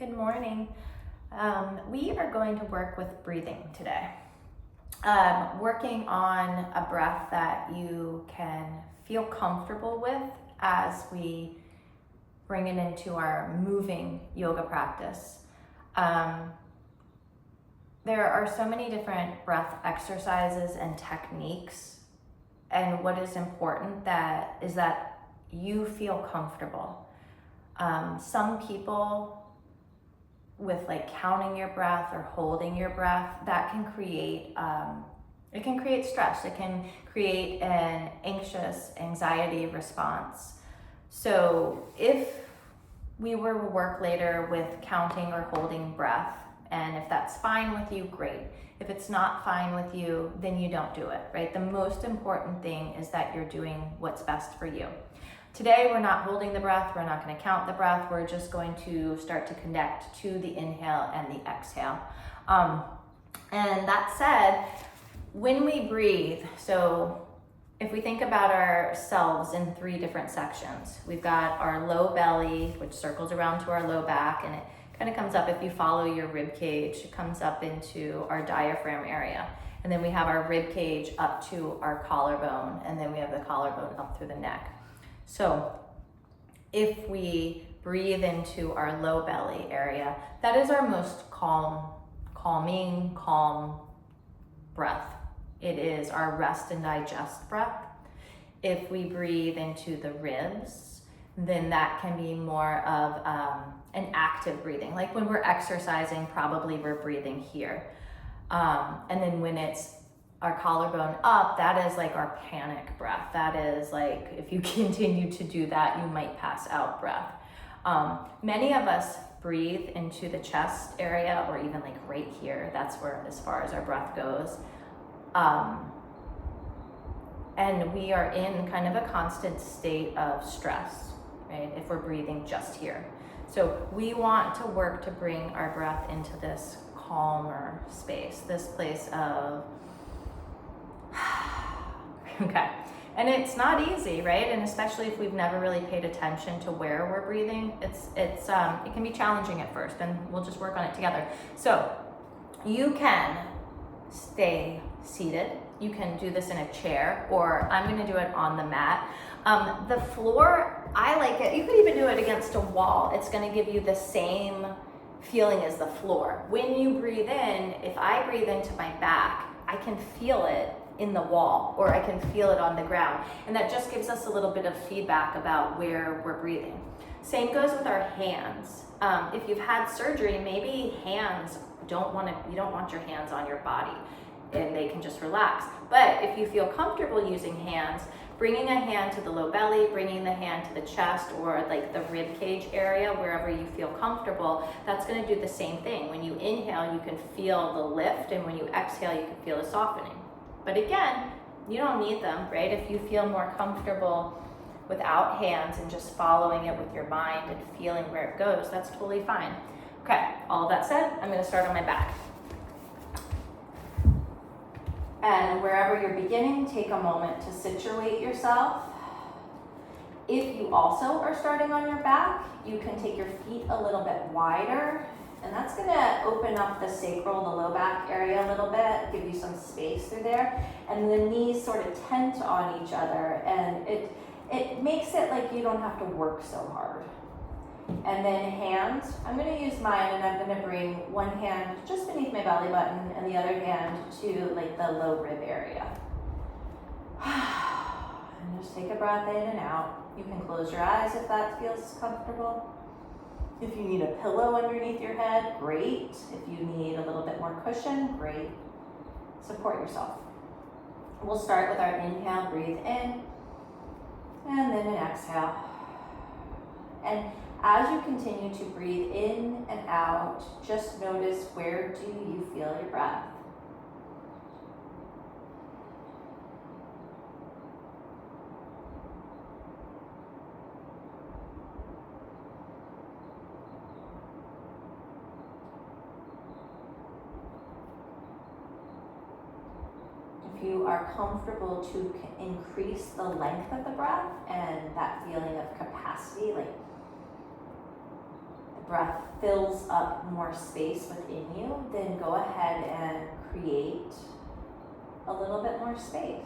Good morning. We are going to work with breathing today. Working on a breath that you can feel comfortable with as we bring it into our moving yoga practice. There are so many different breath exercises and techniques, and what is important is that you feel comfortable. Some people with like counting your breath or holding your breath, that can create stress. It can create an anxiety response. So if we were to work later with counting or holding breath, and if that's fine with you, great. If it's not fine with you, then you don't do it, right? The most important thing is that you're doing what's best for you. Today, we're not holding the breath, we're not going to count the breath, we're just going to start to connect to the inhale and the exhale. And that said, when we breathe, so if we think about ourselves in 3 different sections, we've got our low belly, which circles around to our low back, and it kind of comes up, if you follow your rib cage, it comes up into our diaphragm area. And then we have our rib cage up to our collarbone, and then we have the collarbone up through the neck. So if we breathe into our low belly area, that is our most calm breath. It is our rest and digest breath. If we breathe into the ribs, then that can be more of an active breathing. Like when we're exercising, probably we're breathing here. And then when it's our collarbone up, that is like our panic breath. That is like, if you continue to do that, you might pass out breath. Many of us breathe into the chest area, or even like right here. That's where, as far as our breath goes. And we are in kind of a constant state of stress, right? If we're breathing just here. So we want to work to bring our breath into this calmer space, this place of okay. And it's not easy, right? And especially if we've never really paid attention to where we're breathing, it can be challenging at first, and we'll just work on it together. So you can stay seated. You can do this in a chair, or I'm going to do it on the mat. The floor, I like it. You could even do it against a wall. It's going to give you the same feeling as the floor. When you breathe in, if I breathe into my back, I can feel it in the wall, or I can feel it on the ground. And that just gives us a little bit of feedback about where we're breathing. Same goes with our hands. If you've had surgery, maybe you don't want your hands on your body, and they can just relax. But if you feel comfortable using hands, bringing a hand to the low belly, bringing the hand to the chest, or like the rib cage area, wherever you feel comfortable, that's going to do the same thing. When you inhale, you can feel the lift, and when you exhale, you can feel the softening. But again, you don't need them, right? If you feel more comfortable without hands and just following it with your mind and feeling where it goes, that's totally fine. Okay, all that said, I'm going to start on my back. And wherever you're beginning, take a moment to situate yourself. If you also are starting on your back, you can take your feet a little bit wider, and that's going to open up the sacral, the low back area a little bit, give you some space through there. And the knees sort of tent on each other, and it makes it like you don't have to work so hard. And then hands, I'm going to use mine, and I'm going to bring one hand just beneath my belly button and the other hand to like the low rib area. And just take a breath in and out. You can close your eyes if that feels comfortable. If you need a pillow underneath your head, great. If you need a little bit more cushion, great. Support yourself. We'll start with our inhale, breathe in, and then an exhale. And as you continue to breathe in and out, just notice, where do you feel your breath? If you are comfortable to increase the length of the breath and that feeling of capacity, like the breath fills up more space within you, then go ahead and create a little bit more space.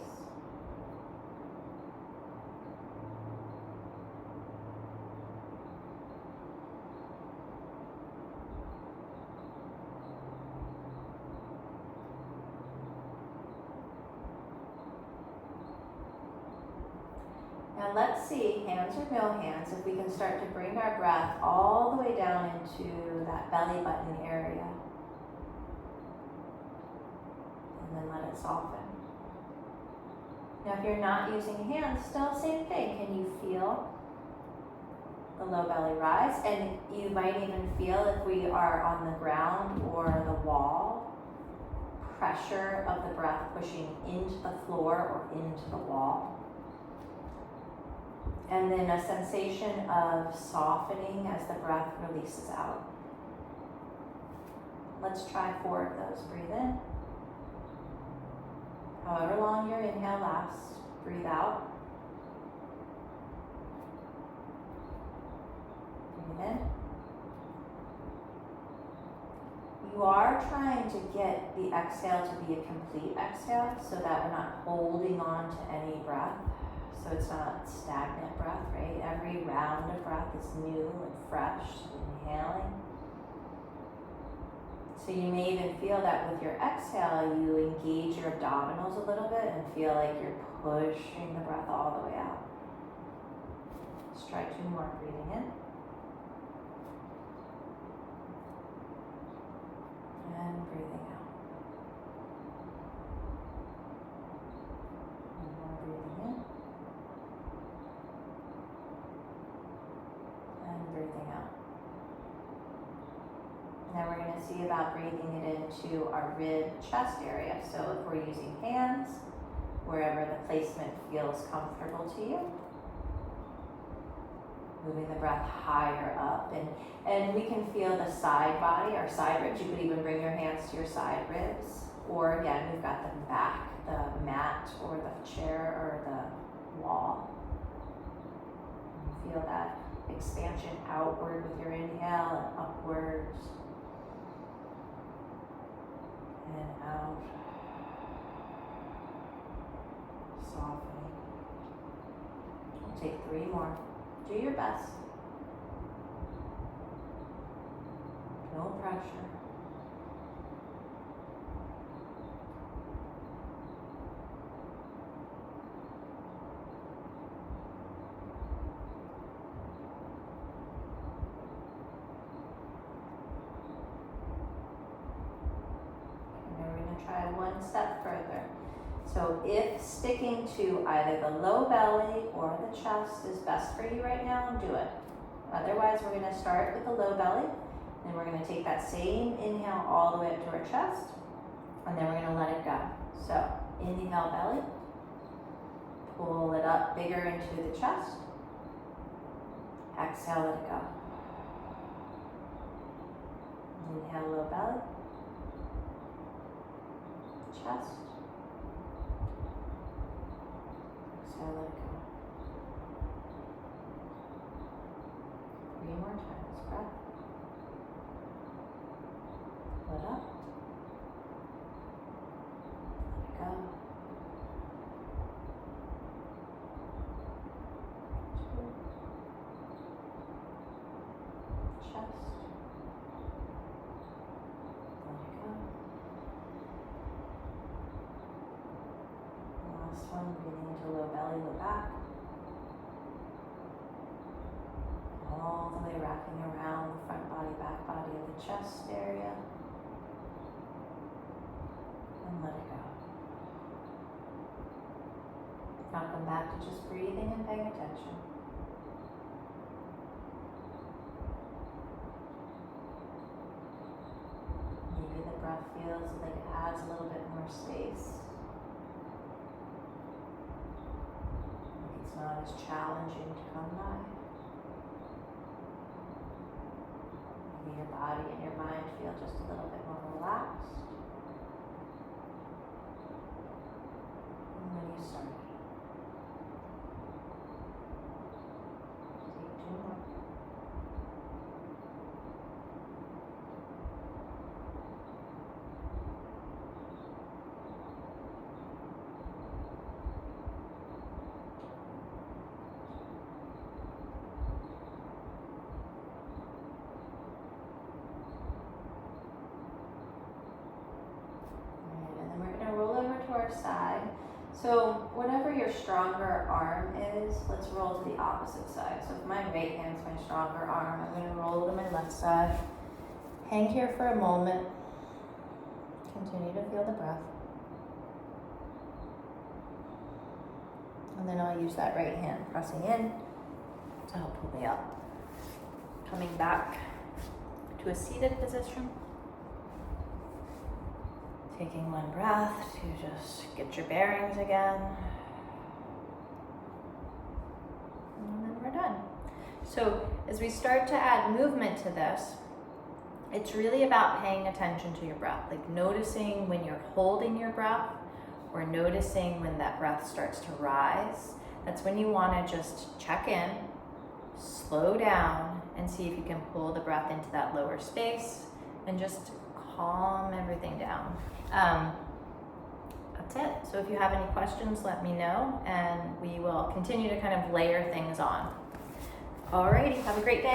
Now let's see, hands or no hands, if we can start to bring our breath all the way down into that belly button area. And then let it soften. Now if you're not using hands, still same thing. Can you feel the low belly rise? And you might even feel, if we are on the ground or the wall, pressure of the breath pushing into the floor or into the wall. And then a sensation of softening as the breath releases out. Let's try 4 of those. Breathe in. However long your inhale lasts, breathe out. Breathe in. You are trying to get the exhale to be a complete exhale so that we're not holding on to any breath. So it's not stagnant breath, right? Every round of breath is new and fresh, inhaling. So you may even feel that with your exhale, you engage your abdominals a little bit and feel like you're pushing the breath all the way out. Let's try 2 more. Breathing in. And breathing out. One more. Breathing in. And breathing out. Now we're going to see about breathing it into our rib chest area. So if we're using hands, wherever the placement feels comfortable to you. Moving the breath higher up. And we can feel the side body, our side ribs. You could even bring your hands to your side ribs. Or again, we've got the back, the mat or the chair or the wall. Feel that expansion outward with your inhale and upwards and out, softening. We'll take 3 more. Do your best. No pressure. Try 1 step further. So if sticking to either the low belly or the chest is best for you right now, do it. Otherwise, we're going to start with the low belly, and we're going to take that same inhale all the way up to our chest, and then we're going to let it go. So inhale belly, pull it up bigger into the chest, exhale, let it go. Inhale low belly, chest, exhale, let it go. 3 more times. Breath. Let up. Let it go. 2. Chest. Let it go. Last one, breathing into low belly, low back. All the way wrapping around the front body, back body of the chest area. And let it go. Now come back to just breathing and paying attention. Maybe the breath feels like it adds a little bit more space. It's not as challenging to come by. Maybe your body and your mind feel just a little bit more relaxed. And when you start, take 2 more. other side. So whatever your stronger arm is, let's roll to the opposite side. So if my right hand's my stronger arm, I'm going to roll to my left side. Hang here for a moment. Continue to feel the breath. And then I'll use that right hand pressing in to help pull me up. Coming back to a seated position. Taking one breath to just get your bearings again. And then we're done. So as we start to add movement to this, it's really about paying attention to your breath, like noticing when you're holding your breath or noticing when that breath starts to rise. That's when you want to just check in, slow down, and see if you can pull the breath into that lower space and just calm everything down. That's it. So if you have any questions, let me know, and we will continue to kind of layer things on. Alrighty, have a great day.